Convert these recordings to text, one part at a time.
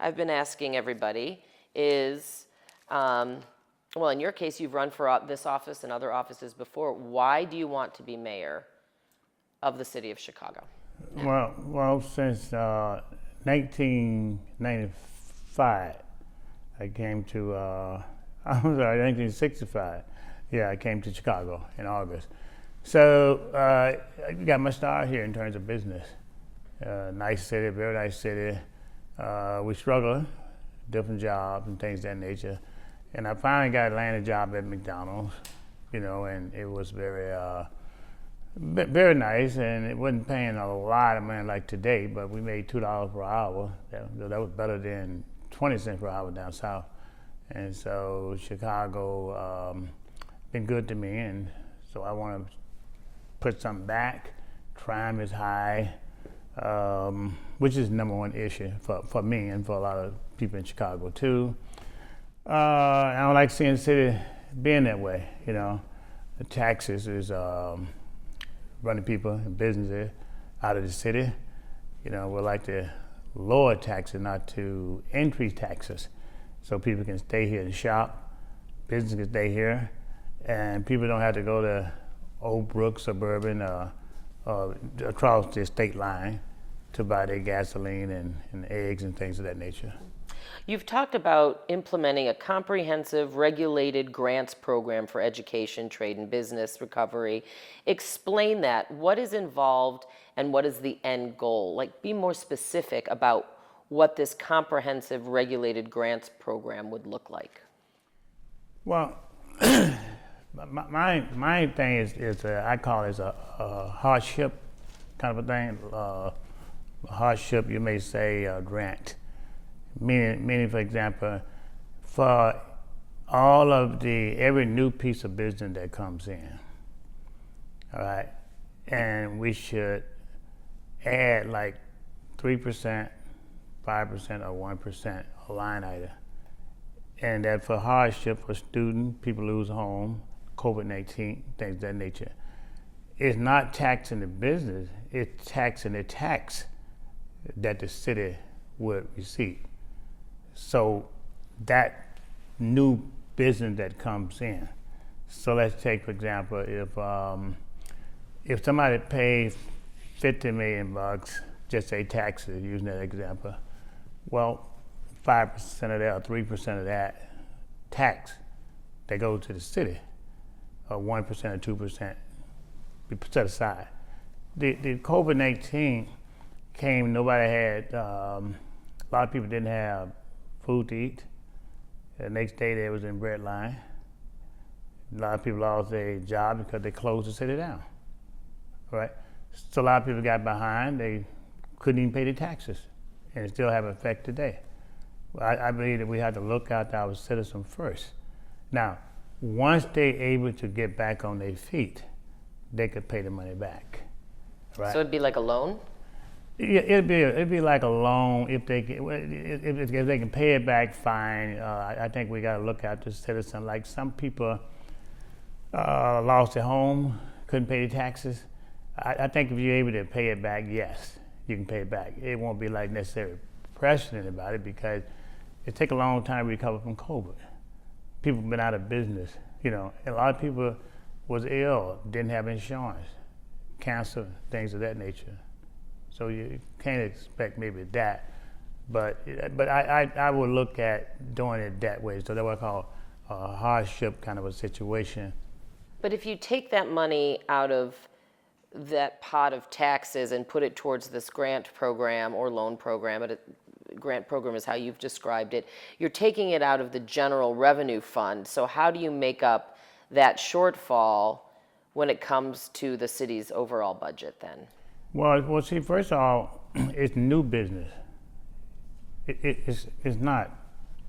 I've been asking everybody is, well, in your case, you've run for this office and other offices before. Why do you want to be mayor of the city of Chicago? Well, since 1995, I came to, I'm sorry, 1965. Yeah, I came to Chicago in August. So I got my start here in terms of business. Nice city, very nice city. We struggled, different jobs and things of that nature. And I finally got landed a job at McDonald's, and it was very nice, and it wasn't paying a lot of money like today, but we made $2 per hour. That was better than 20 cents per hour down south. And so Chicago been good to me, and so I want to put something back. Crime is high, which is the number one issue for me and for a lot of people in Chicago too. I don't like seeing the city being that way, The taxes is running people and businesses out of the city. We like to lower taxes, not to increase taxes, so people can stay here and shop, business can stay here, and people don't have to go to Oak Brook, Suburban, across the state line to buy their gasoline and eggs and things of that nature. You've talked about implementing a comprehensive regulated grants program for education, trade, and business recovery. Explain that. What is involved and what is the end goal? Be more specific about what this comprehensive regulated grants program would look like. Well, my thing is I call it a hardship kind of a thing. Hardship, you may say, grant. Meaning, for example, for all of every new piece of business that comes in, all right, and we should add 3%, 5%, or 1% a line item. And that for hardship for students, people lose home, COVID-19, things of that nature. It's not taxing the business, it's taxing the tax that the city would receive. So that new business that comes in. So let's take, for example, if somebody pays $50 million, just say taxes, using that example, well, 5% of that or 3% of that tax that goes to the city, or 1% or 2% be set aside. The COVID-19 came, nobody had, a lot of people didn't have food to eat. The next day they was in bread line. A lot of people lost their job because they closed the city down, right? So a lot of people got behind, they couldn't even pay their taxes, and it still have an effect today. I believe that we have to look out our citizens first. Now, once they're able to get back on their feet, they could pay the money back, right? So it'd be like a loan? Yeah, it'd be like a loan if they can pay it back, fine. I think we got to look at the citizen. Like some people lost their home, couldn't pay the taxes. I think if you're able to pay it back, yes, you can pay it back. It won't be like necessarily pressuring about it because it takes a long time to recover from COVID. People have been out of business, and a lot of people was ill, didn't have insurance, cancer, things of that nature. So you can't expect maybe that, but I would look at doing it that way. So that's what I call a hardship kind of a situation. But if you take that money out of that pot of taxes and put it towards this grant program or loan program, grant program is how you've described it, you're taking it out of the general revenue fund. So how do you make up that shortfall when it comes to the city's overall budget then? Well, see, first of all, it's new business. It's not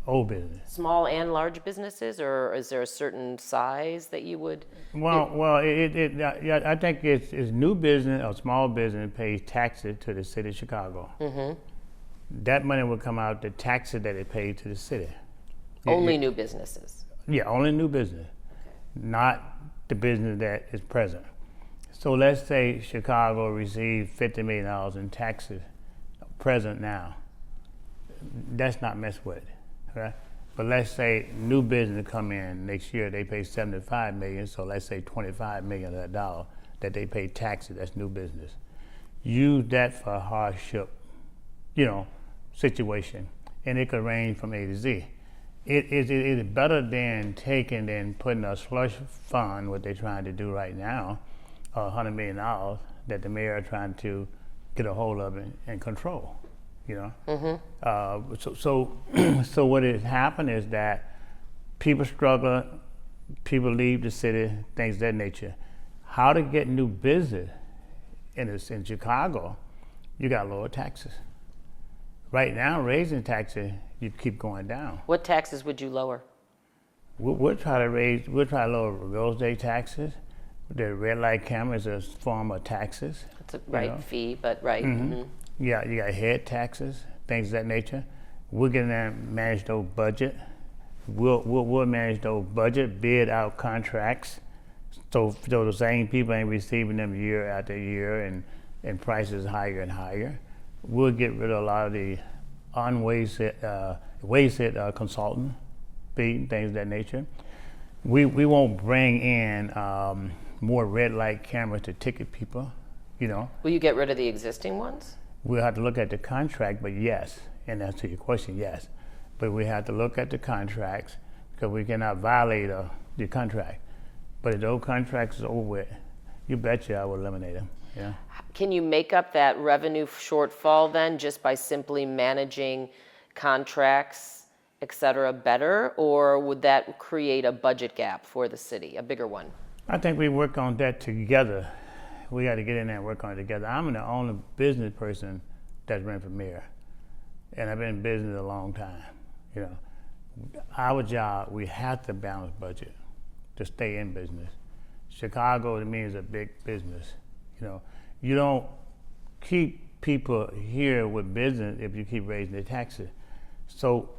old business. Small and large businesses, or is there a certain size that you would? I think it's new business or small business pays taxes to the city of Chicago. Mm-hmm. That money will come out the taxes that it pays to the city. Only new businesses? Yeah, only new business, not the business that is present. So let's say Chicago received $50 million in taxes present now. that's not messed with, right? But let's say new business come in next year, they pay 75 million, so let's say 25 million of that dollar that they pay taxes, that's new business. Use that for a hardship, situation, and it could range from A to Z. It is better than taking and putting a slush fund, what they're trying to do right now, $100 million that the mayor are trying to get a hold of and control, So what has happened is that people struggle, people leave the city, things of that nature. How to get new business in Chicago, you got lower taxes. Right now, raising taxes, you keep going down. What taxes would you lower? We'll try to lower real estate taxes. The red light camera is a form of taxes. It's a fee, but right. Mm-hmm. Yeah, you got head taxes, things of that nature. We're going to manage those budget. We'll manage those budget, bid out contracts. So the same people ain't receiving them year after year and prices higher and higher. We'll get rid of a lot of the wasted consultant fee, things of that nature. We won't bring in more red light cameras to ticket people, Will you get rid of the existing ones? We'll have to look at the contract, but yes, and that's to your question, yes. But we have to look at the contracts because we cannot violate the contract. But if those contracts are over with, you betcha I will eliminate them. Yeah. Can you make up that revenue shortfall then just by simply managing contracts, et cetera, better? Or would that create a budget gap for the city, a bigger one? I think we work on that together. We got to get in there and work on it together. I'm the only business person that's running for mayor. And I've been in business a long time. Our job, we have to balance budget to stay in business. Chicago, to me, is a big business. You don't keep people here with business if you keep raising their taxes. So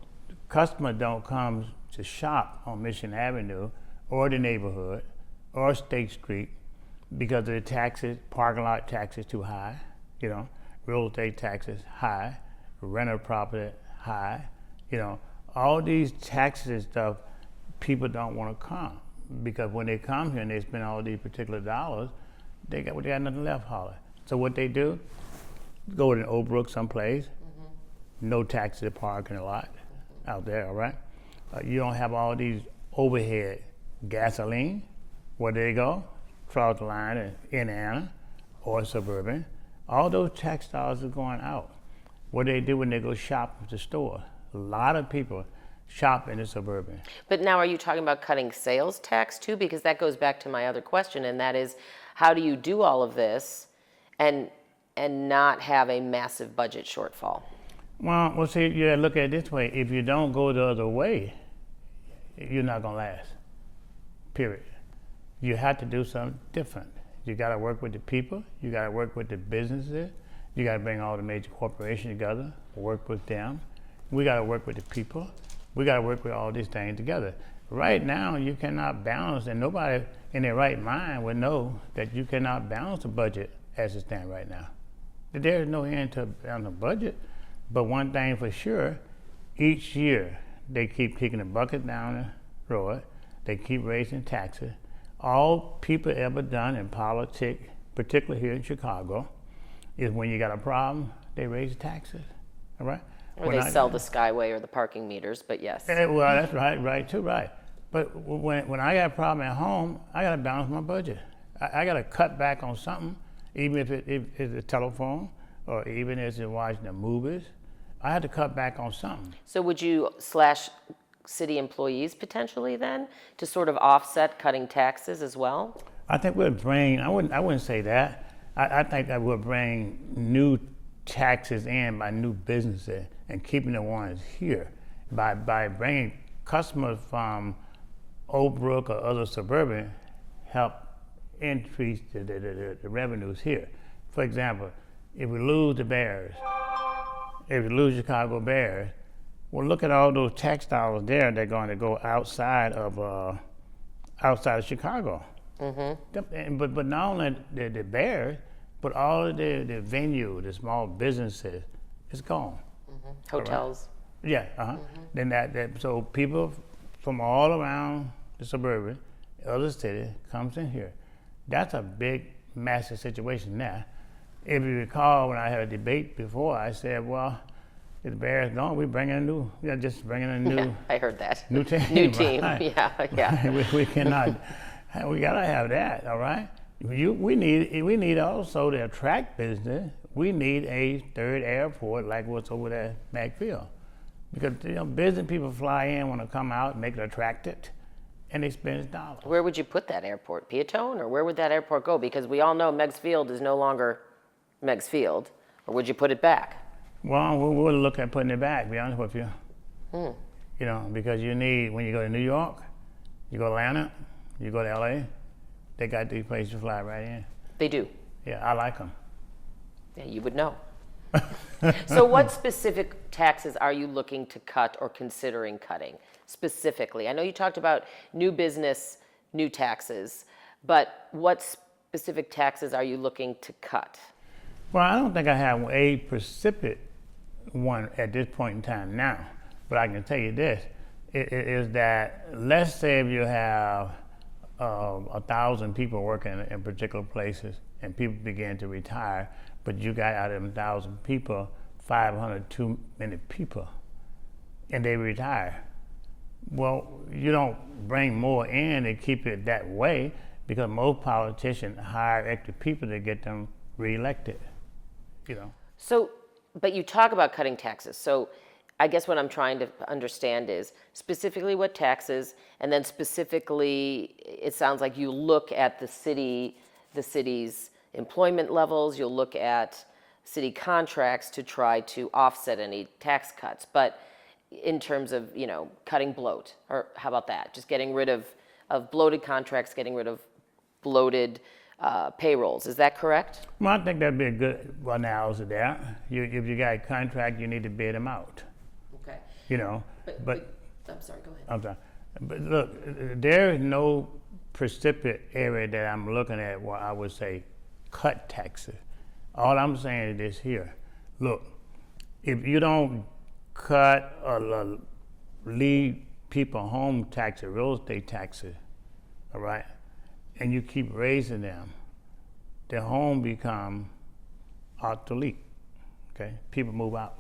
customers don't come to shop on Mission Avenue or the neighborhood or State Street because of the taxes, parking lot taxes too high, real estate taxes high, rental property high, all these taxes and stuff, people don't want to come because when they come here and they spend all these particular dollars, they got nothing left, holler. So what they do, go to Oak Brook someplace, no taxes to park in a lot out there, all right? You don't have all these overhead gasoline. Where do they go? Across the line in Indiana or suburban. All those tax dollars are going out. What do they do when they go shop at the store? A lot of people shop in the suburban. But now are you talking about cutting sales tax too? Because that goes back to my other question, and that is, how do you do all of this and not have a massive budget shortfall? Well, see, you gotta look at it this way. If you don't go the other way, you're not gonna last, period. You have to do something different. You gotta work with the people, you gotta work with the businesses, you gotta bring all the major corporations together, work with them. We gotta work with the people, we gotta work with all these things together. Right now, you cannot balance, and nobody in their right mind would know that you cannot balance the budget as it stands right now. There is no end to on the budget, but one thing for sure, each year they keep kicking the bucket down the road, they keep raising taxes. All people ever done in politics, particularly here in Chicago, is when you got a problem, they raise taxes, all right? Or they sell the Skyway or the parking meters, but yes. Well, that's right. But when I got a problem at home, I got to balance my budget. I got to cut back on something, even if it's a telephone or even if it's watching the movies. I had to cut back on something. So would you slash city employees potentially then to sort of offset cutting taxes as well? I think we'll bring, I wouldn't say that. I think that we'll bring new taxes in by new businesses and keeping the ones here by bringing customers from Oak Brook or other suburban help increase the revenues here. For example, if we lose the Bears, if we lose Chicago Bears, well, look at all those tax dollars there. They're going to go outside of Chicago. Mm-hmm. But not only the Bears, but all of the venue, the small businesses, it's gone. Mm-hmm. Hotels. Yeah, Then so people from all around the suburban, other cities, comes in here. That's a big, massive situation now. If you recall, when I had a debate before, I said, well, if the Bears gone, we're just bringing a new. Yeah, I heard that. New team. New team. Right. Yeah. we cannot. We gotta have that. All right. We need also to attract business. We need a third airport like what's over there at Megs Field, because business people fly in, want to come out, make it attractive, and they spend dollars. Where would you put that airport? Peatone, or where would that airport go? Because we all know Megs Field is no longer Megs Field. Or would you put it back? Well, we'll look at putting it back, to be honest with you. Because you need, when you go to New York, you go to Atlanta, you go to LA, they got these places to fly right in. They do. Yeah, I like them. Yeah, you would know. So what specific taxes are you looking to cut or considering cutting specifically? I know you talked about new business, new taxes, but what specific taxes are you looking to cut? Well, I don't think I have a specific one at this point in time now, but I can tell you this, is that let's say if you have 1,000 people working in particular places and people begin to retire, but you got out of them 1,000 people, 500 too many people, and they retire. Well, you don't bring more in and keep it that way, because most politicians hire extra people to get them reelected. So, but you talk about cutting taxes. So I guess what I'm trying to understand is specifically what taxes, and then specifically, it sounds like you look at the city's employment levels, you'll look at city contracts to try to offset any tax cuts. But in terms of, cutting bloat, or how about that? Just getting rid of bloated contracts, getting rid of bloated payrolls. Is that correct? Well, I think that'd be a good analysis there. If you got a contract, you need to bid them out. Okay. But I'm sorry, go ahead. I'm sorry. But look, there is no precipitate area that I'm looking at where I would say cut taxes. All I'm saying is this here. Look, if you don't cut or leave people home taxes, real estate taxes, all right, and you keep raising them, the home become obsolete, okay? People move out,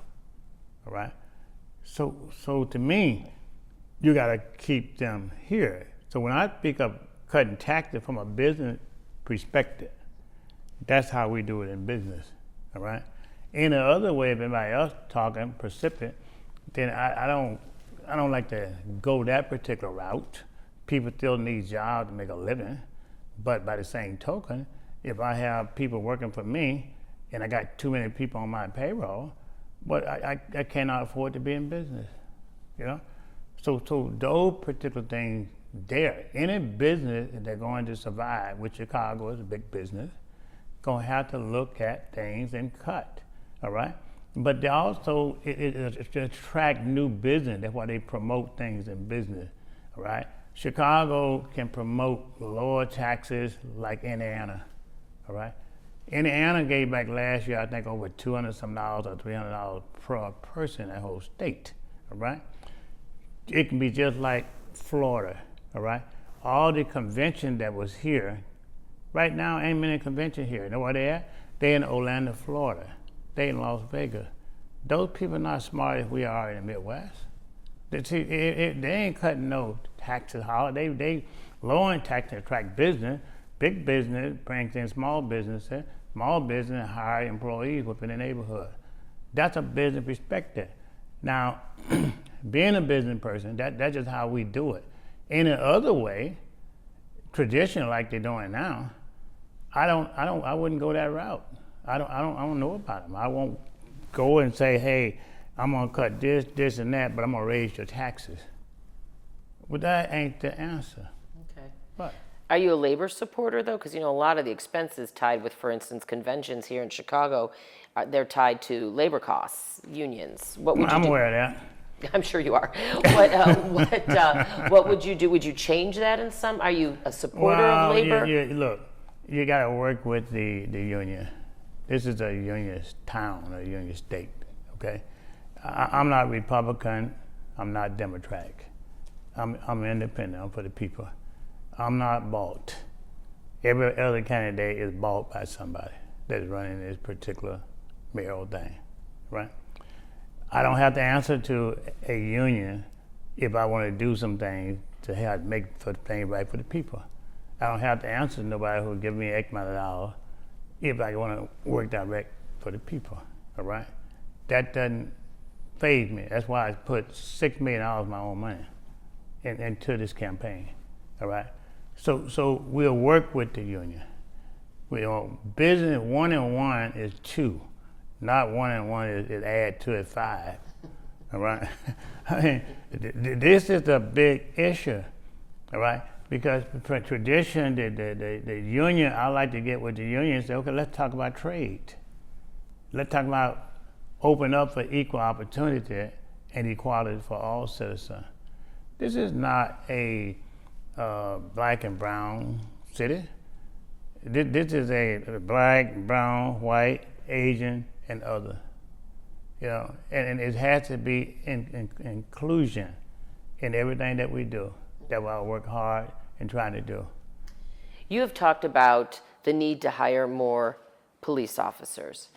all right? So to me, you gotta keep them here. So when I pick up cutting taxes from a business perspective, that's how we do it in business, all right? In the other way, if anybody else talking precipitate, then I don't like to go that particular route. People still need jobs to make a living, but by the same token, if I have people working for me and I got too many people on my payroll, but I cannot afford to be in business, So those particular things there, any business that's going to survive, which Chicago is a big business, gonna have to look at things and cut, all right? But they also, it to attract new business. That's why they promote things in business, all right? Chicago can promote lower taxes like Indiana, all right? Indiana gave back last year, I think, over $200 some dollars or $300 per person in that whole state, all right? It can be just like Florida, all right? All the convention that was here, right now ain't many convention here. You know where they at? They in Orlando, Florida. They in Las Vegas. Those people are not smart as we are in the Midwest. They ain't cutting no taxes holiday. They lowering taxes to attract business. Big business brings in small businesses. Small business hire employees within the neighborhood. That's a business perspective. Now, being a business person, that's just how we do it. In the other way, tradition like they're doing now, I wouldn't go that route. I don't know about them. I won't go and say, hey, I'm gonna cut this, and that, but I'm gonna raise your taxes. Well, that ain't the answer. Okay. But are you a labor supporter though? Because a lot of the expenses tied with, for instance, conventions here in Chicago, they're tied to labor costs, unions. What would you do? I'm aware of that. I'm sure you are. What would you do? Would you change that in some? Are you a supporter of labor? Look, you got to work with the union. This is a union town, a union state, okay? I'm not Republican. I'm not Democratic. I'm independent. I'm for the people. I'm not bought. Every other candidate is bought by somebody that's running this particular mayoral thing, right? I don't have to answer to a union if I want to do some things to help make things right for the people. I don't have to answer to nobody who will give me X amount of dollars if I want to work direct for the people, all right? That doesn't faze me. That's why I put $6 million of my own money into this campaign, all right? So we'll work with the union. Business 1 and 1 is 2, not 1 and 1 is add 2 is 5, all right? I mean, this is a big issue, all right? Because for tradition, the union, I like to get with the union and say, okay, let's talk about trade. Let's talk about open up for equal opportunity and equality for all citizens. This is not a black and brown city. This is a black, brown, white, Asian, and other. You know, and it has to be inclusion in everything that we do. That's why I work hard in trying to do. You have talked about the need to hire more police officers.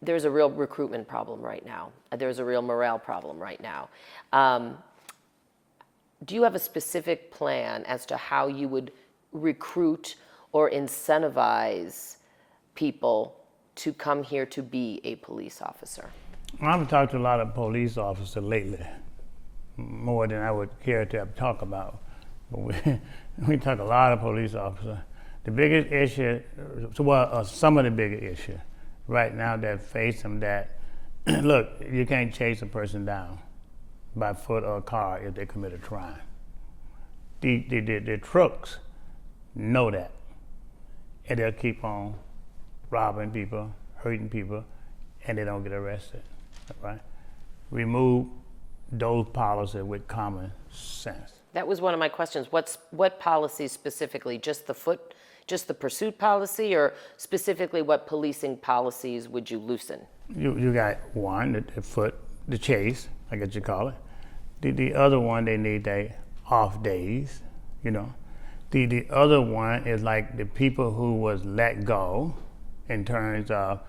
There's a real recruitment problem right now. There's a real morale problem right now. Do you have a specific plan as to how you would recruit or incentivize people to come here to be a police officer? I've talked to a lot of police officers lately, more than I would care to talk about. But we talk a lot of police officers. The biggest issue, some of the bigger issues right now that face them that, look, you can't chase a person down by foot or car if they commit a crime. The crooks know that, and they'll keep on robbing people, hurting people, and they don't get arrested, right? Remove those policies with common sense. That was one of my questions. What policies specifically? Just the pursuit policy, or specifically what policing policies would you loosen? You got one, the chase, I guess you call it. The other one, they need their off days, you know. The other one is like the people who was let go in terms of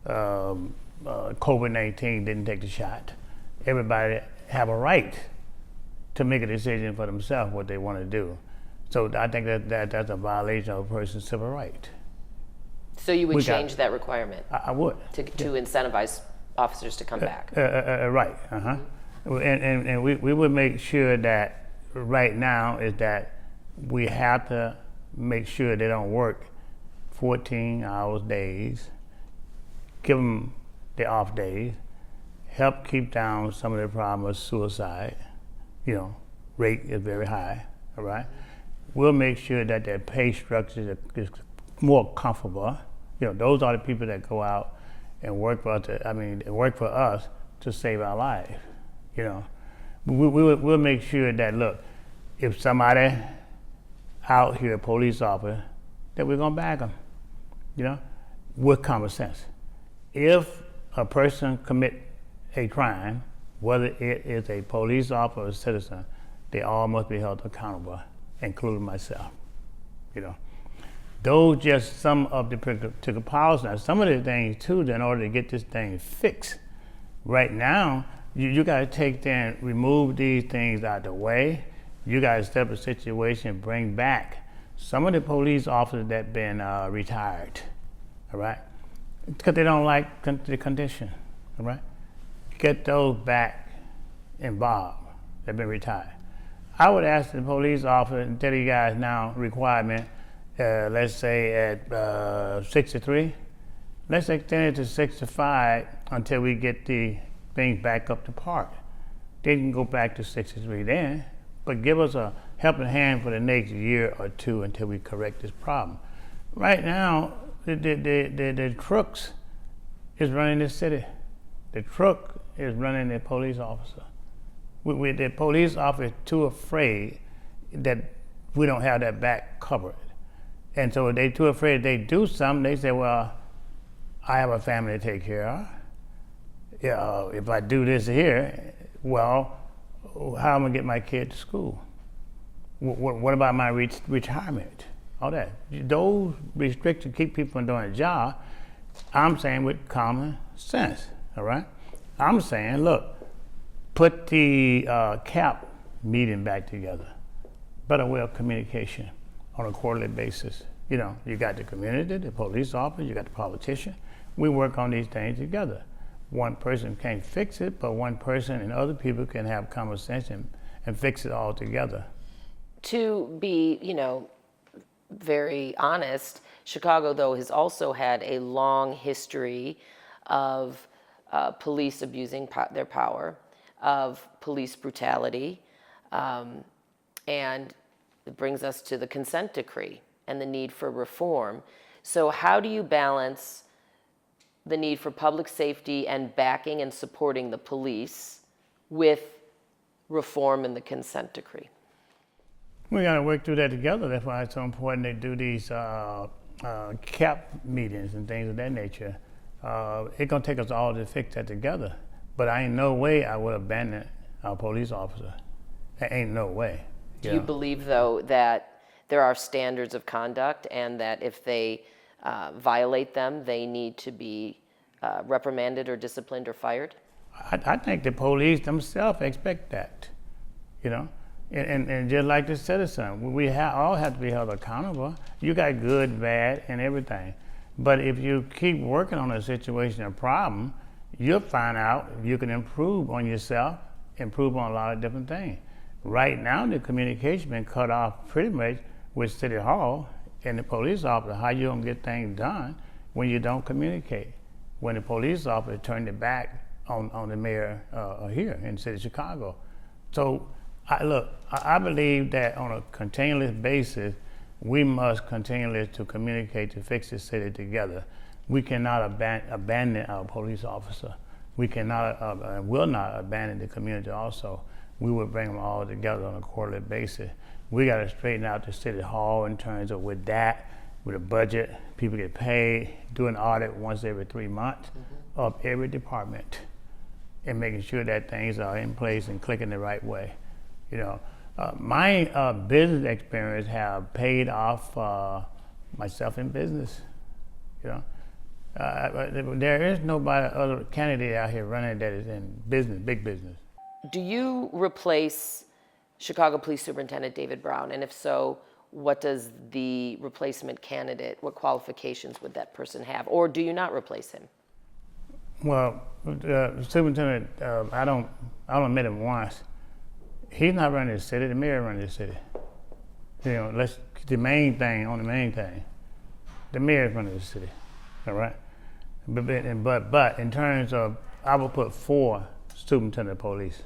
COVID-19 didn't take the shot. Everybody have a right to make a decision for themselves what they want to do. So I think that's a violation of a person's civil right. So you would change that requirement? I would. To incentivize officers to come back? Right, And we would make sure that right now is that we have to make sure they don't work 14 hours days, give them the off days, help keep down some of the problem of suicide. You know, rate is very high, all right? We'll make sure that their pay structure is more comfortable. You know, those are the people that go out and work for us, work for us to save our lives, you know. We'll make sure that, look, if somebody out here, a police officer, that we're gonna back them, you know, with common sense. If a person commit a crime, whether it is a police officer or a citizen, they all must be held accountable, including myself, you know. Those just some of the particular policies. Now, some of the things too, in order to get this thing fixed, right now, you gotta remove these things out of the way. You gotta step a situation, bring back some of the police officers that been retired, all right? Because they don't like the condition, all right? Get those back involved, they've been retired. I would ask the police officer and tell you guys now requirement, let's say at 63, let's extend it to 65 until we get the things back up to par. They can go back to 63 then, but give us a helping hand for the next year or two until we correct this problem. Right now, the crooks is running this city. The crook is running the police officer. The police officer is too afraid that we don't have that back covered. And so they're too afraid they do something, they say, well, I have a family to take care of. Yeah, if I do this here, well, how am I gonna get my kid to school? What about my retirement? All that. Those restrictions keep people from doing a job. I'm saying with common sense, all right? I'm saying, look, put the CAP meeting back together. Better way of communication on a quarterly basis. You know, you got the community, the police officer, you got the politician. We work on these things together. One person can't fix it, but one person and other people can have conversation and fix it all together. To be, very honest, Chicago, though, has also had a long history of police abusing their power, of police brutality, and it brings us to the consent decree and the need for reform. So how do you balance the need for public safety and backing and supporting the police with reform in the consent decree? We got to work through that together. That's why it's so important they do these CAP meetings and things of that nature. It's going to take us all to fix that together. But I ain't no way I would abandon our police officer. There ain't no way. Do you believe, though, that there are standards of conduct and that if they violate them, they need to be reprimanded or disciplined or fired? I think the police themselves expect that, And just like the citizen, we all have to be held accountable. You got good, bad, and everything. But if you keep working on a situation or problem, you'll find out you can improve on yourself, improve on a lot of different things. Right now, the communication been cut off pretty much with City Hall and the police officer. How you gonna get things done when you don't communicate? When the police officer turned it back on the mayor here in the city of Chicago. So, I believe that on a continuous basis, we must continually to communicate to fix the city together. We cannot abandon our police officer. We cannot and will not abandon the community also. We will bring them all together on a quarterly basis. We got to straighten out the city hall in terms of with a budget, people get paid, do an audit once every 3 months of every department and making sure that things are in place and clicking the right way. My business experience have paid off myself in business. There is nobody other candidate out here running that is in business, big business. Do you replace Chicago Police Superintendent David Brown? And if so, what does the replacement candidate, what qualifications would that person have? Or do you not replace him? Well, superintendent, I don't admit him once. He's not running the city, the mayor running the city. Let's get the main thing on the main thing. The mayor's running the city, all right? But in terms of, I would put 4 superintendent of police,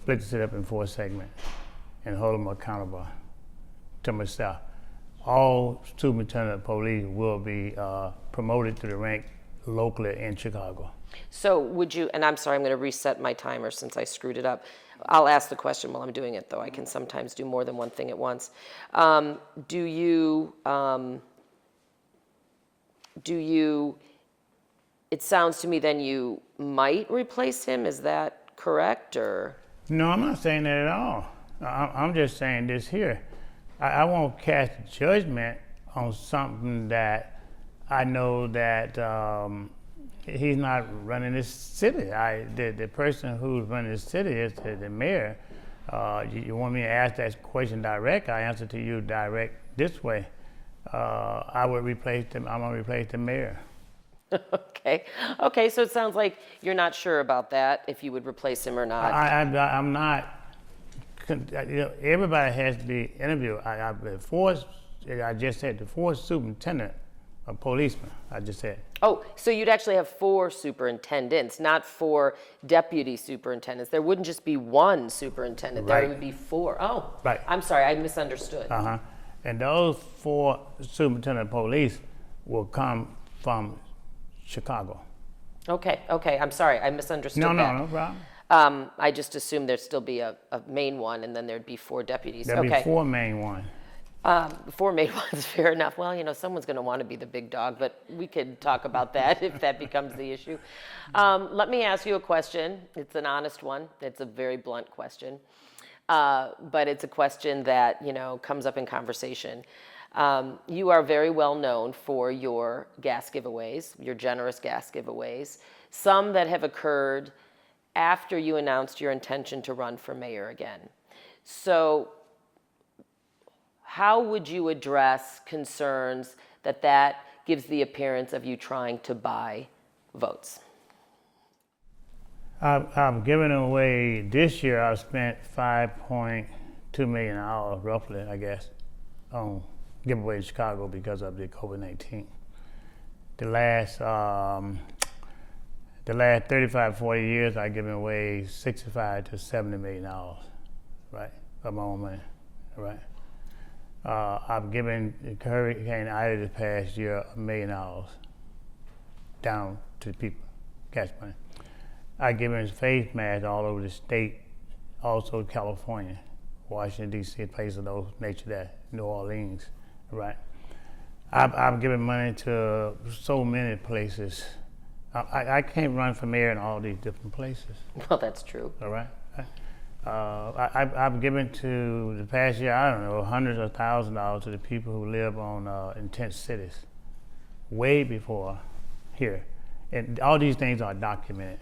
split the city up in 4 segments and hold them accountable to myself. All superintendent of police will be promoted to the rank locally in Chicago. So would you, and I'm sorry, I'm going to reset my timer since I screwed it up. I'll ask the question while I'm doing it, though. I can sometimes do more than one thing at once. Do you, it sounds to me then you might replace him, is that correct, or? No, I'm not saying that at all. I'm just saying this here. I won't cast judgment on something that I know that he's not running this city. The person who's running the city is the mayor. You want me to ask that question direct? I answer to you direct this way. I would replace them. I'm gonna replace the mayor. Okay. So it sounds like you're not sure about that, if you would replace him or not. I'm not. Everybody has to be interviewed. I just said the 4 superintendent of policemen. I just said. Oh, so you'd actually have 4 superintendents, not 4 deputy superintendents. There wouldn't just be 1 superintendent. Right. There would be 4. Oh, right. I'm sorry, I misunderstood. And those 4 superintendent of police will come from Chicago. Okay. I'm sorry, I misunderstood that. No problem. I just assumed there'd still be a main one, and then there'd be 4 deputies. There'd be 4 main ones. Four made ones, fair enough. Well, you know, someone's going to want to be the big dog, but we could talk about that if that becomes the issue. Let me ask you a question. It's an honest one. It's a very blunt question, but it's a question that, you know, comes up in conversation. You are very well known for your gas giveaways, your generous gas giveaways, some that have occurred after you announced your intention to run for mayor again. So how would you address concerns that gives the appearance of you trying to buy votes? I've given away, this year I've spent $5.2 million roughly, I guess, on giveaway in Chicago because of the COVID-19. The last 35, 40 years, I've given away $65 to $70 million, right, of my own money, right? I've given Hurricane Ida this past year $1 million down to people, cash money. I've given face masks all over the state, also California, Washington, D.C., places of those nature that, New Orleans, right? I've given money to so many places. I can't run for mayor in all these different places. Well, that's true. All right. I've given to the past year, I don't know, hundreds of thousands of dollars to the people who live on in tent cities, way before here. And all these things are documented.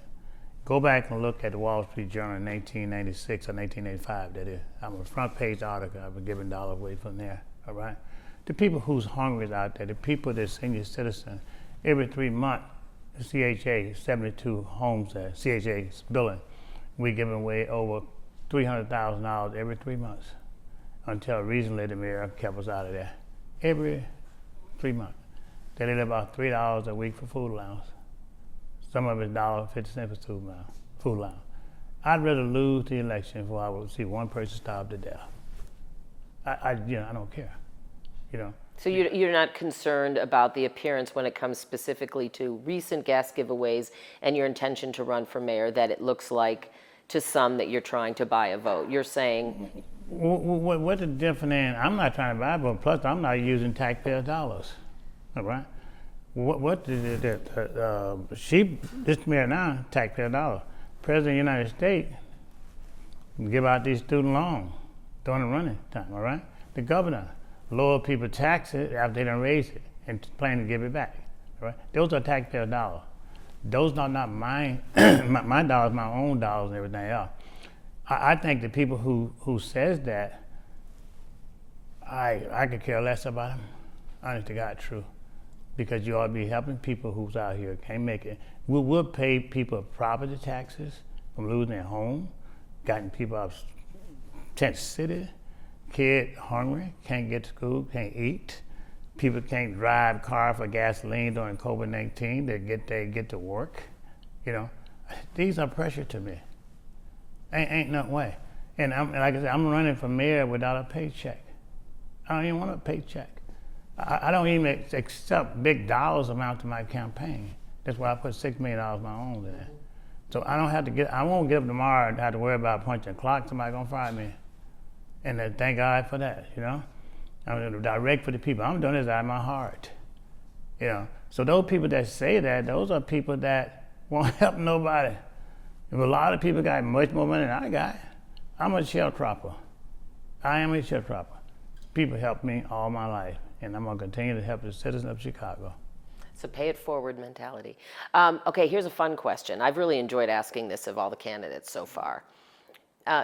Go back and look at the Wall Street Journal in 1996 or 1985, that is. I'm a front page article, I've been giving dollars away from there, all right? The people who's hungry is out there, the people that senior citizens, every 3 months, the CHA, 72 homes there, CHA's building, we giving away over $300,000 every 3 months until recently the mayor kept us out of there. Every 3 months. They live about $3 a week for food allowance. Some of it's $1.50 for food allowance. I'd rather lose the election before I would see one person starve to death. I don't care, you know. So you're not concerned about the appearance when it comes specifically to recent gas giveaways and your intention to run for mayor, that it looks like to some that you're trying to buy a vote. You're saying... What's the difference in, I'm not trying to buy a vote, plus I'm not using taxpayer dollars, all right? This mayor now, taxpayer dollars. President of the United States give out these student loans during the running time, all right? The governor lower people taxes after they done raise it and plan to give it back, all right? Those are taxpayer dollars. Those are not mine, my dollars, my own dollars and everything else. I think the people who says that, I could care less about them, honest to God, true. Because you ought to be helping people who's out here can't make it. We'll pay people property taxes from losing their home, gotten people out of tent city, kid hungry, can't get to school, can't eat. People can't drive car for gasoline during COVID-19. They get to work, you know. These are pressure to me. Ain't no way. And like I said, I'm running for mayor without a paycheck. I don't even want a paycheck. I don't even accept big dollars amount to my campaign. That's why I put $6 million of my own in there. So I don't have to I won't get up tomorrow and have to worry about punching a clock. Somebody gonna fire me. And thank God for that, you know? I'm direct for the people. I'm doing this out of my heart, you know? So those people that say that, those are people that won't help nobody. If a lot of people got much more money than I got, I'm a sharecropper. I am a sharecropper. People helped me all my life, and I'm gonna continue to help the citizens of Chicago. So pay it forward mentality. Okay, here's a fun question. I've really enjoyed asking this of all the candidates so far.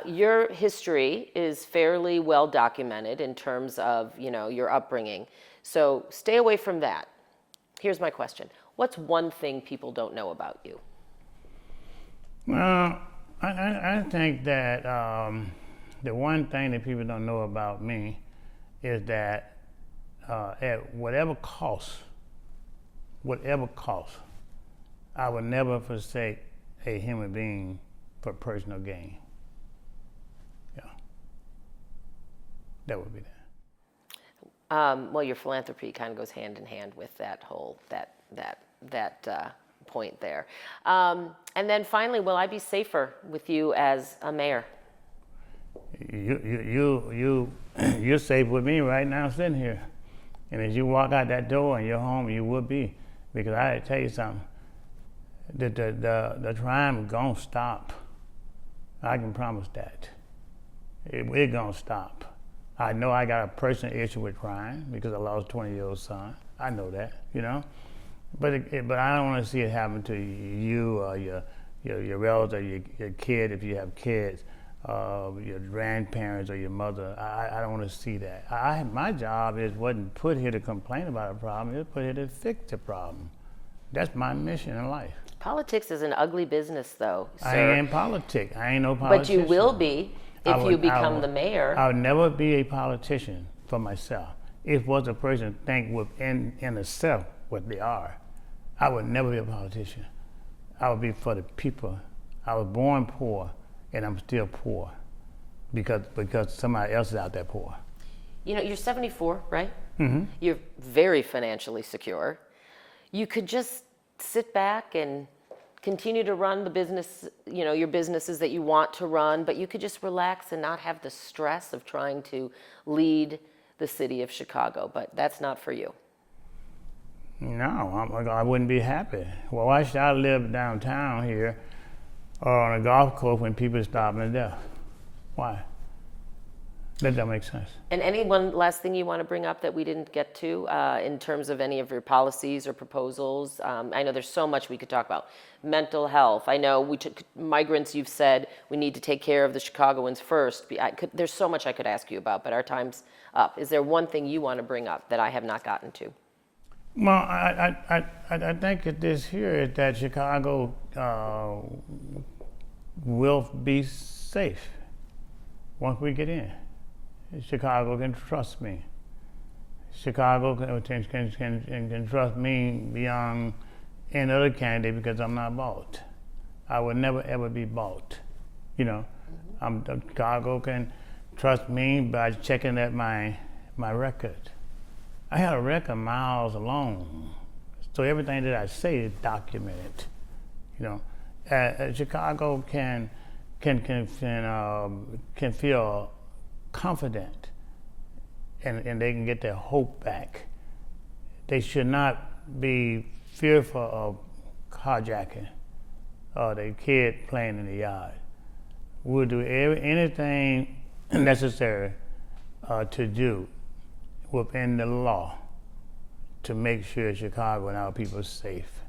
Your history is fairly well documented in terms of, you know, your upbringing. So stay away from that. Here's my question. What's one thing people don't know about you? Well, I think that the one thing that people don't know about me is that at whatever cost, I would never forsake a human being for personal gain. Yeah, that would be that. Well, your philanthropy kind of goes hand in hand with that whole point there. And then finally, will I be safer with you as a mayor? you're safe with me right now sitting here. And as you walk out that door in your home, you will be. Because I tell you something, the crime gonna stop. I can promise that. It gonna stop. I know I got a personal issue with crime because I lost a 20-year-old son. I know that, you know. But I don't want to see it happen to you or your relative, your kid if you have kids, your grandparents or your mother. I don't want to see that. My job wasn't put here to complain about a problem. It's put here to fix the problem. That's my mission in life. Politics is an ugly business, though, sir. I ain't in politics. I ain't no politician. But you will be if you become the mayor. I would never be a politician for myself. If was a person think within itself what they are, I would never be a politician. I would be for the people. I was born poor, and I'm still poor because somebody else is out there poor. You know, you're 74, right? Mm-hmm. You're very financially secure. You could just sit back and continue to run the business, you know, your businesses that you want to run, but you could just relax and not have the stress of trying to lead the city of Chicago, but that's not for you. No, I wouldn't be happy. Well, why should I live downtown here or on a golf course when people stop me to death? Why? That doesn't make sense. And any one last thing you want to bring up that we didn't get to in terms of any of your policies or proposals? I know there's so much we could talk about. Mental health. I know migrants, you've said we need to take care of the Chicagoans first. There's so much I could ask you about, but our time's up. Is there one thing you want to bring up that I have not gotten to? Well, I think that this here is that Chicago will be safe once we get in. Chicago can trust me. Chicago can trust me beyond any other candidate because I'm not bought. I would never ever be bought. You know, Chicago can trust me by checking at my record. I had a record miles along, so everything that I say is documented. You know, Chicago can feel confident, and they can get their hope back. They should not be fearful of carjacking or their kid playing in the yard. We'll do anything necessary to do within the law to make sure Chicago and our people are safe.